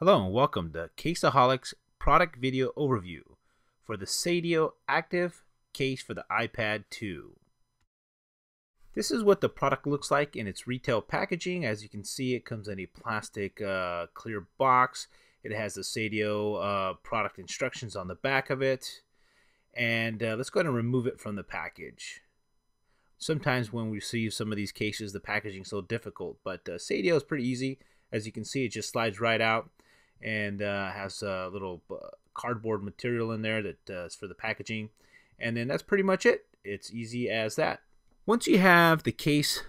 Hello and welcome to caseAHOLIC's product video overview for the Seidio active case for the iPad 2. This is what the product looks like in its retail packaging. As you can see, it comes in a plastic clear box. It has the Seidio product instructions on the back of it. And let's go ahead and remove it from the package. Sometimes when we receive some of these cases, the packaging is so difficult, but Seidio is pretty easy. As you can see, it just slides right out and has a little cardboard material in there that is for the packaging. And then that's pretty much it. It's easy as that. Once you have the case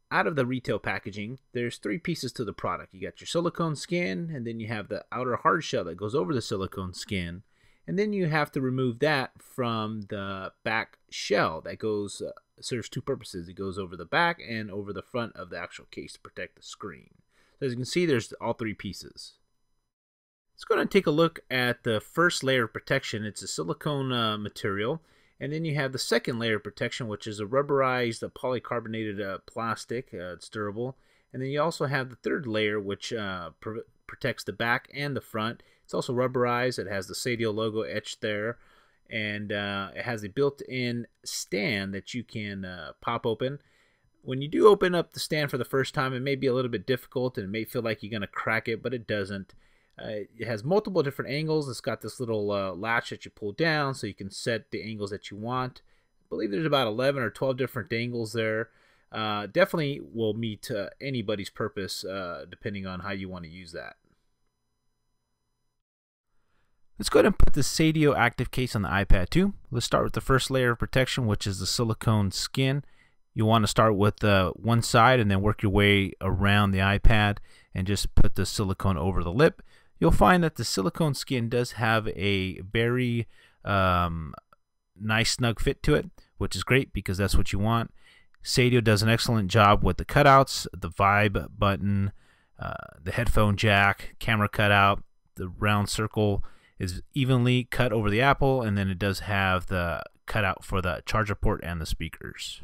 out of the retail packaging, there's three pieces to the product. You got your silicone skin, and then you have the outer hard shell that goes over the silicone skin. And then you have to remove that from the back shell that goes serves two purposes. It goes over the back and over the front of the actual case to protect the screen. So as you can see, there's all three pieces. Let's go ahead and take a look at the first layer of protection. It's a silicone material. And then you have the second layer of protection, which is a rubberized polycarbonated plastic. It's durable. And then you also have the third layer, which protects the back and the front. It's also rubberized. It has the Seidio logo etched there. And it has a built-in stand that you can pop open. When you do open up the stand for the first time, it may be a little bit difficult and it may feel like you're going to crack it, but it doesn't. It has multiple different angles. It's got this little latch that you pull down so you can set the angles that you want. I believe there's about 11 or 12 different angles there. Definitely will meet anybody's purpose depending on how you want to use that. Let's go ahead and put the Seidio active case on the iPad 2. Let's start with the first layer of protection, which is the silicone skin. You want to start with one side and then work your way around the iPad and just put the silicone over the lip. You'll find that the silicone skin does have a very nice snug fit to it, which is great because that's what you want. Seidio does an excellent job with the cutouts, the vibe button, the headphone jack, camera cutout. The round circle is evenly cut over the Apple, and then it does have the cutout for the charger port and the speakers.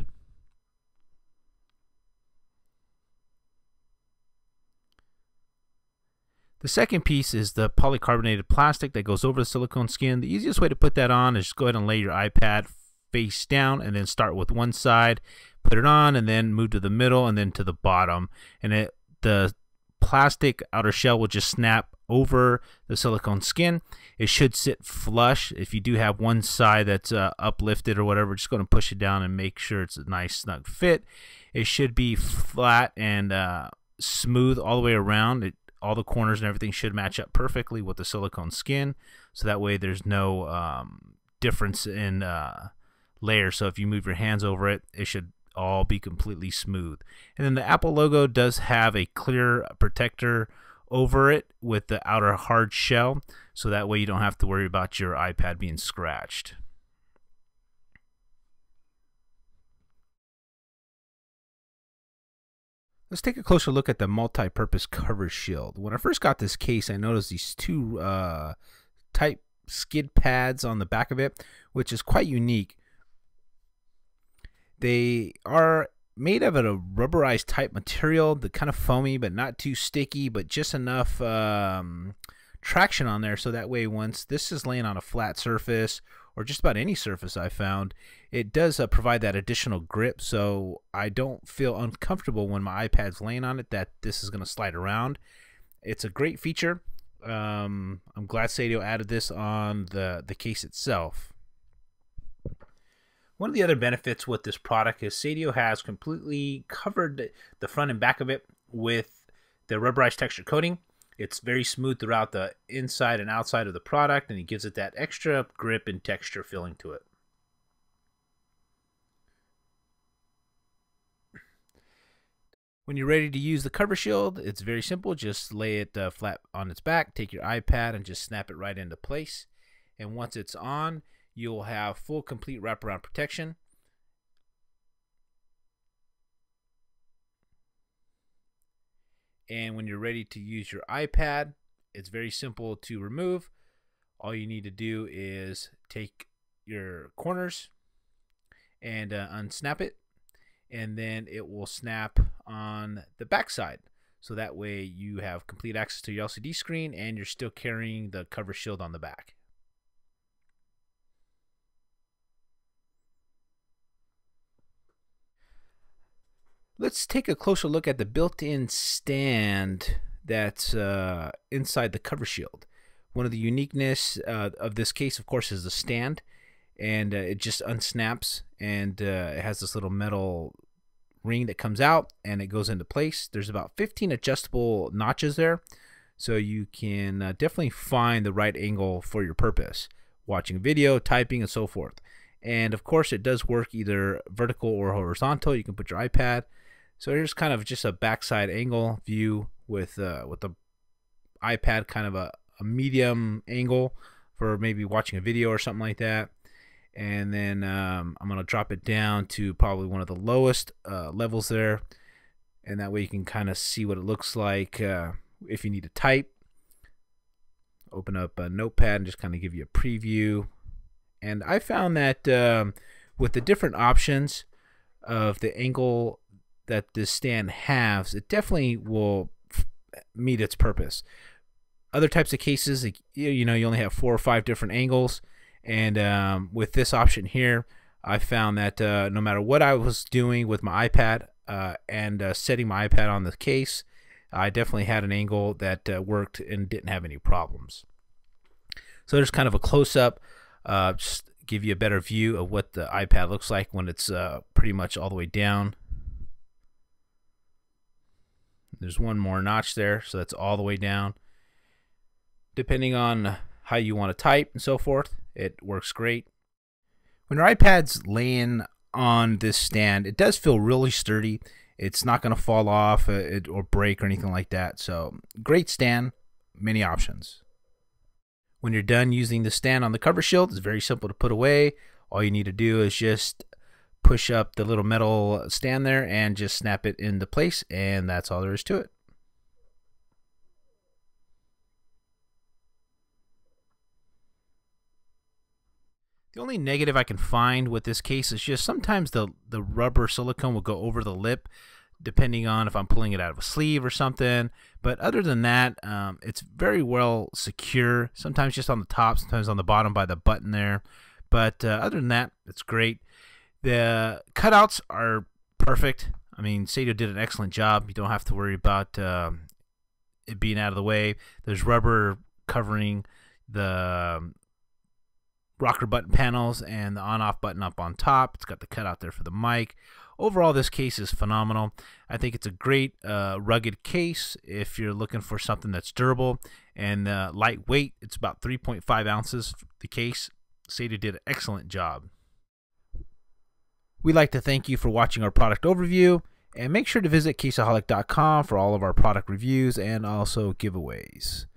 The second piece is the polycarbonated plastic that goes over the silicone skin. The easiest way to put that on is just go ahead and lay your iPad face down and then start with one side, put it on, and then move to the middle and then to the bottom. And the plastic outer shell will just snap over the silicone skin. It should sit flush. If you do have one side that's uplifted or whatever, just go and push it down and make sure it's a nice snug fit. It should be flat and smooth all the way around. All the corners and everything should match up perfectly with the silicone skin, so that way there's no difference in layers. So if you move your hands over it, it should all be completely smooth. And then the Apple logo does have a clear protector over it with the outer hard shell, so that way you don't have to worry about your iPad being scratched. Let's take a closer look at the multi-purpose cover shield. When I first got this case, I noticed these two type skid pads on the back of it, which is quite unique. They are made of a rubberized type material, the kind of foamy but not too sticky, but just enough traction on there so that way once this is laying on a flat surface or just about any surface I found, it does provide that additional grip, so I don't feel uncomfortable when my iPad's laying on it that this is going to slide around. It's a great feature. I'm glad Seidio added this on the case itself. One of the other benefits with this product is Seidio has completely covered the front and back of it with the rubberized texture coating. It's very smooth throughout the inside and outside of the product, and it gives it that extra grip and texture feeling to it. When you're ready to use the cover shield, it's very simple. Just lay it flat on its back, take your iPad and just snap it right into place. And once it's on, you'll have full complete wraparound protection. And when you're ready to use your iPad, it's very simple to remove. All you need to do is take your corners and unsnap it, and then it will snap on the back side. So that way you have complete access to your LCD screen and you're still carrying the cover shield on the back. Let's take a closer look at the built-in stand that's inside the cover shield. One of the uniqueness of this case, of course, is the stand, and it just unsnaps, and it has this little metal ring that comes out and it goes into place. There's about 15 adjustable notches there, so you can definitely find the right angle for your purpose, watching video, typing, and so forth. And of course, it does work either vertical or horizontal. You can put your iPad. So here's kind of just a backside angle view with the iPad, kind of a medium angle for maybe watching a video or something like that. And then I'm going to drop it down to probably one of the lowest levels there. And that way you can kind of see what it looks like if you need to type. Open up a notepad and just kind of give you a preview. And I found that with the different options of the angle that this stand has, it definitely will meet its purpose. Other types of cases, you only have 4 or 5 different angles, and with this option here, I found that no matter what I was doing with my iPad and setting my iPad on the case, I definitely had an angle that worked and didn't have any problems. So there's kind of a close-up, just give you a better view of what the iPad looks like when it's pretty much all the way down. There's one more notch there, so that's all the way down. Depending on how you want to type and so forth, it works great. When your iPad's laying on this stand, it does feel really sturdy. It's not going to fall off or break or anything like that. So great stand, many options. When you're done using the stand on the cover shield, it's very simple to put away. All you need to do is just push up the little metal stand there and just snap it into place, and that's all there is to it. The only negative I can find with this case is just sometimes the rubber silicone will go over the lip, depending on if I'm pulling it out of a sleeve or something. But other than that, it's very well secure, sometimes just on the top, sometimes on the bottom by the button there. But other than that, it's great. The cutouts are perfect. I mean, Seidio did an excellent job. You don't have to worry about it being out of the way. There's rubber covering the rocker button panels and the on-off button up on top. It's got the cutout there for the mic. Overall, this case is phenomenal. I think it's a great rugged case if you're looking for something that's durable and lightweight. It's about 3.5 ounces, the case. Seidio did an excellent job. We'd like to thank you for watching our product overview, and make sure to visit caseaholic.com for all of our product reviews and also giveaways.